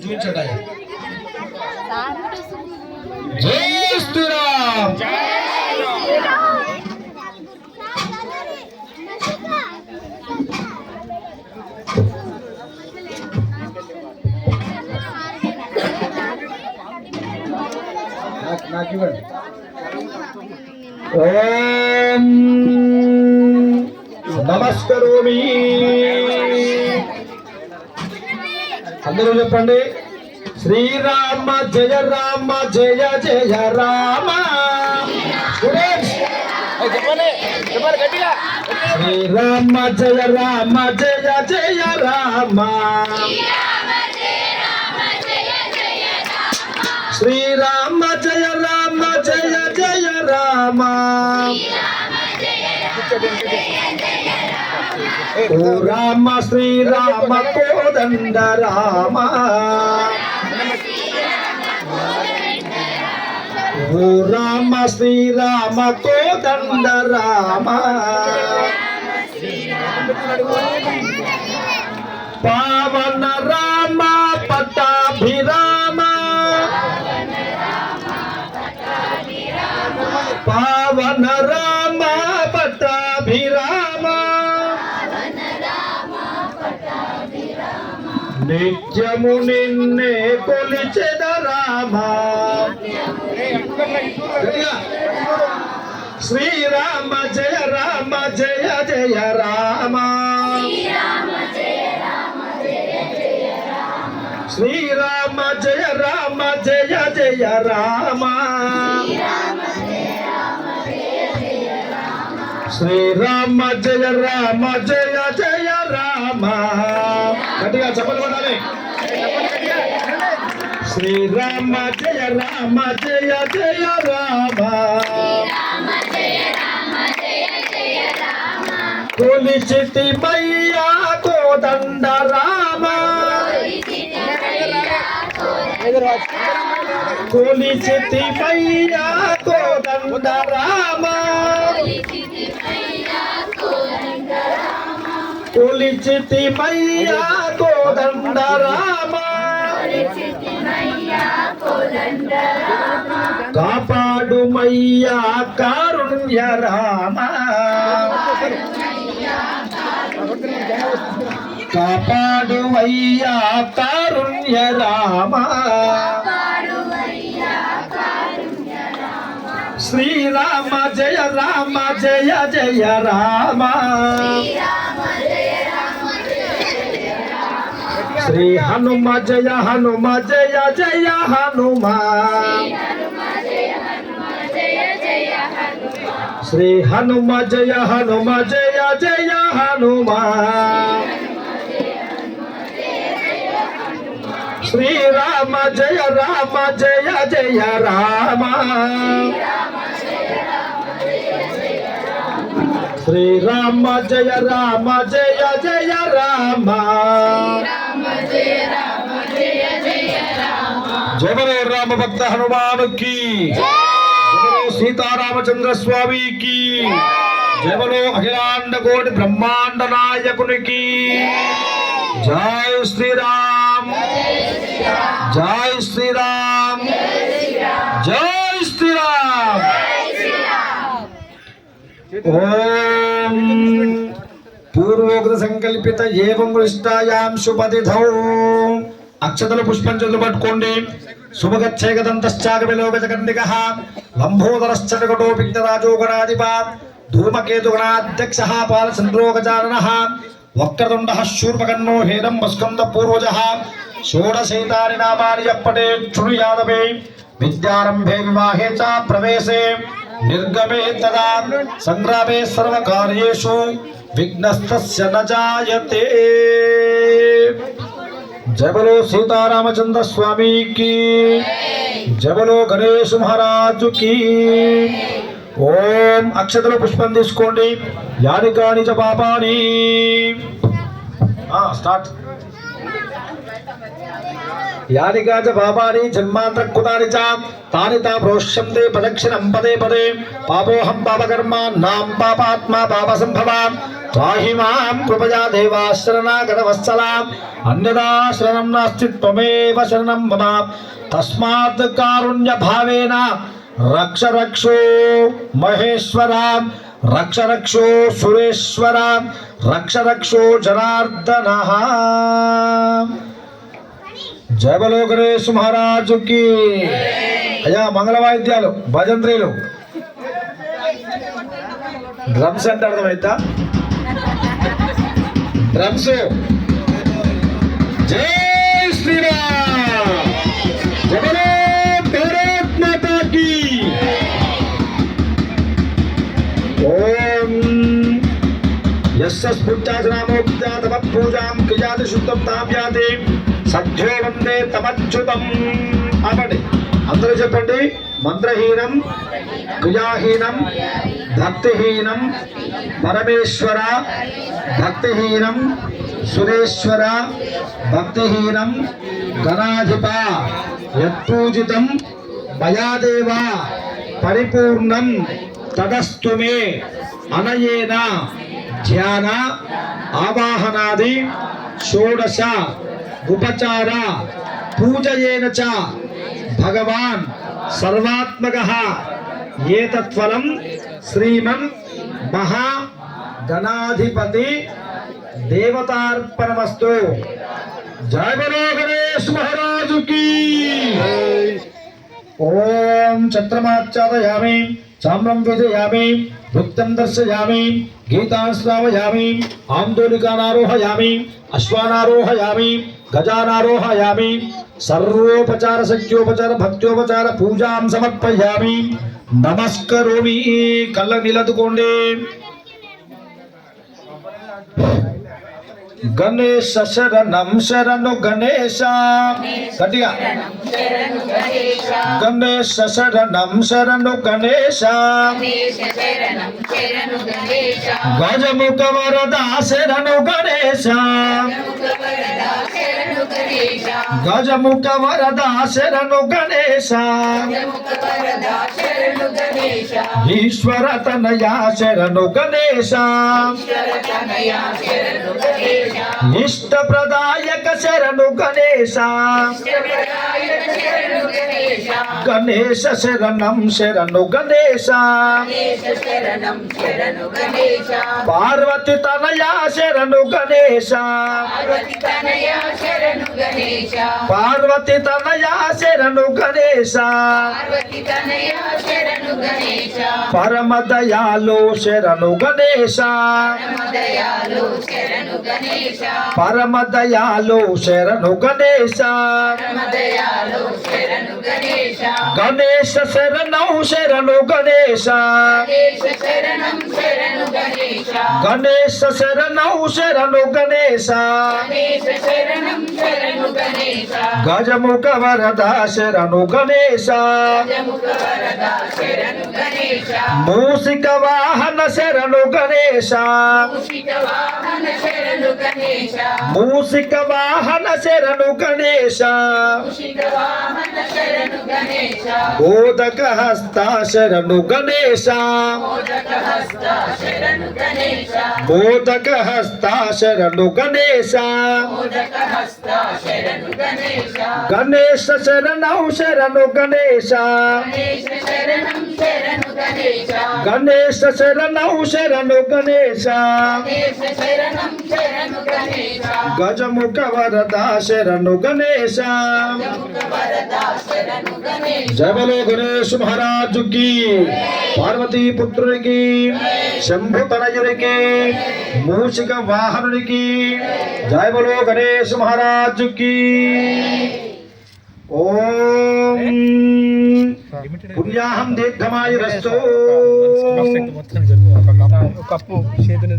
చూపించండి. జై శ్రీరామ్. ఓం నమస్కరోమి. అందరూ చెప్పండి. శ్రీరామ జయ రామ జయ జయ రామ. శ్రీరామ జయ రామ జయ జయ రామ. శ్రీరామ జయ రామ జయ జయ రామ. ఓ రామ శ్రీరామ కోదండ రామ. ఓ రామ శ్రీరామ కోదండ రామ. పావన రామ పట్టాభిరామ. పావన రామ పట్టాభిరామ. నిత్యము నిన్నే కొలిచెద రామ. శ్రీరామ జయ రామ జయ జయ రామ. శ్రీరామ జయ రామ జయ జయ రామ. శ్రీరామ జయ రామ జయ జయ రామ. గట్టిగా చెప్పలు పడాలి. శ్రీరామ జయ రామ జయ జయ రామ. కొలిచితి మయ్యా కోదండ రామ. కొలిచితి మయ్యా కోదండ రామ. కొలిచితి మయ్యా కోదండ రామ. కాపాడు మయ్యా కారుణ్య రామ. కాపాడు మయ్యా కారుణ్య రామ. శ్రీరామ జయ రామ జయ జయ రామ. శ్రీ హనుమ జయ హనుమ జయ జయ హనుమ. శ్రీ హనుమ జయ హనుమ జయ జయ హనుమ. శ్రీరామ జయ రామ జయ జయ రామ. శ్రీరామ జయ రామ జయ జయ రామ. జయ బలో రామ భక్త హనుమాన్ की. జయ బలో సీతారామచంద్ర స్వామి की. జయ బలో అఖిలాండ కోటి బ్రహ్మాండ నాయకునికి. జై శ్రీరామ్. జై శ్రీరామ్. జై శ్రీరామ్. ఓం పూర్వోక్త సంకల్పిత ఏవం ఇష్టాయాం శుభతిథౌ. అక్షతలు పుష్పంచలు పట్టుకోండి. శుభగచ్ఛేగదంతశ్చాగవిలోకజగన్నికః లంబోదరశ్చటకటో విఘ్నరాజోగణాధిప ధూమకేతుగణాధ్యక్షః పాలచంద్రోగజాననః వక్రతుండః శూర్పకర్ణో హేరంబస్కంద పూర్వజః షోడశైతాని నామాని యప్పటే శృణుయాదవే. విద్యారంభే వివాహే చ ప్రవేశే నిర్గమే తదా సంగ్రామే సర్వకార్యేషు విఘ్నస్తస్య న జాయతే. జయ బలో సీతారామచంద్ర స్వామి की. జయ బలో గణేష్ మహారాజు की. ఓం అక్షతలు పుష్పం తీసుకోండి. యాని కాని చ పాపాని. స్టార్ట్. యాని కాని చ పాపాని జన్మాంతర కృతాని చ తాని తా ప్రోష్యంతే ప్రదక్షిణం పదే పదే. పాపోహం పాపకర్మ నాం పాపాత్మా పాప సంభవ త్రాహి మాం కృపయా దేవా శరణాగతవత్సలాం అన్యదా శరణం నాస్తి త్వమేవ శరణం మమ తస్మాత్ కారుణ్య భావేన రక్ష రక్షో మహేశ్వరాం రక్ష రక్షో సురేశ్వరాం రక్ష రక్షో జనార్దన. జయ బలో గణేష్ మహారాజుకి. అయ్యా మంగళ వాయిద్యాలు భజంత్రీలు డ్రమ్స్ అంటే అర్థమైతా డ్రమ్స్. జై శ్రీరామ్ జయ బలో భారత్ మాతా కీ. ఓం యస్య స్ఫుర్చాచనామోక్త్యా తమ పూజాం క్రియాతి శుద్ధం తామ్యాతి సఖ్యో వందే తమచ్యుతం. అనండి అందరూ చెప్పండి. మంత్రహీనం క్రియాహీనం భక్తిహీనం పరమేశ్వర భక్తిహీనం సురేశ్వర భక్తిహీనం గణాధిప యత్పూజితం మయా దేవ పరిపూర్ణం తదస్తు మే అనయేన ధ్యాన ఆవాహనాది షోడశ ఉపచార పూజయేన చ భగవాన్ సర్వాత్మకః ఏతత్ఫలం శ్రీమన్ మహా గణాధిపతి దేవతార్పణమస్తు. జయ బలో గణేష్ మహారాజుకి. ఓం చంద్రమాచ్ఛాదయామి చామ్రం విజయామి భృత్యం దర్శయామి గీతాన్ శ్రావయామి ఆందోళికానారోహయామి అశ్వానారోహయామి గజానారోహయామి సర్వోపచార సఖ్యోపచార భక్త్యోపచార పూజాం సమర్పయామి. నమస్కరోమి. కళ్ళ నిలదుకోండి. గణేశ శరణం శరణు గణేశ గట్టిగా. గణేశ శరణం శరణు గణేశ గజముఖ వరద శరణు గణేశ గజముఖ వరద శరణు గణేశ ఈశ్వర తనయా శరణు గణేశ ఇష్ట ప్రదాయక శరణు గణేశ గణేశ శరణం శరణు గణేశ పార్వతి తనయా శరణు గణేశ పార్వతి తనయా శరణు గణేశ పరమ దయాలో శరణు గణేశ పరమ దయాలో శరణు గణేశ గణేశ శరణం శరణు గణేశ గణేశ శరణం శరణు గణేశ గజముఖ వరద శరణు గణేశ మూసిక వాహన శరణు గణేశ మూసిక వాహన శరణు గణేశ మోదక హస్త శరణు గణేశ మోదక హస్త శరణు గణేశ గణేశ శరణం శరణు గణేశ గణేశ శరణం శరణు గణేశ గజముఖ వరద శరణు గణేశ. జయ బలో గణేష్ మహారాజుకి. పార్వతీ పుత్రునికి శంభు తనయునికి మూషిక వాహనునికి జయ బలో గణేష్ మహారాజుకి. ఓం పుణ్యాహం దీర్ఘమాయురస్తు. కప్పు చేతులు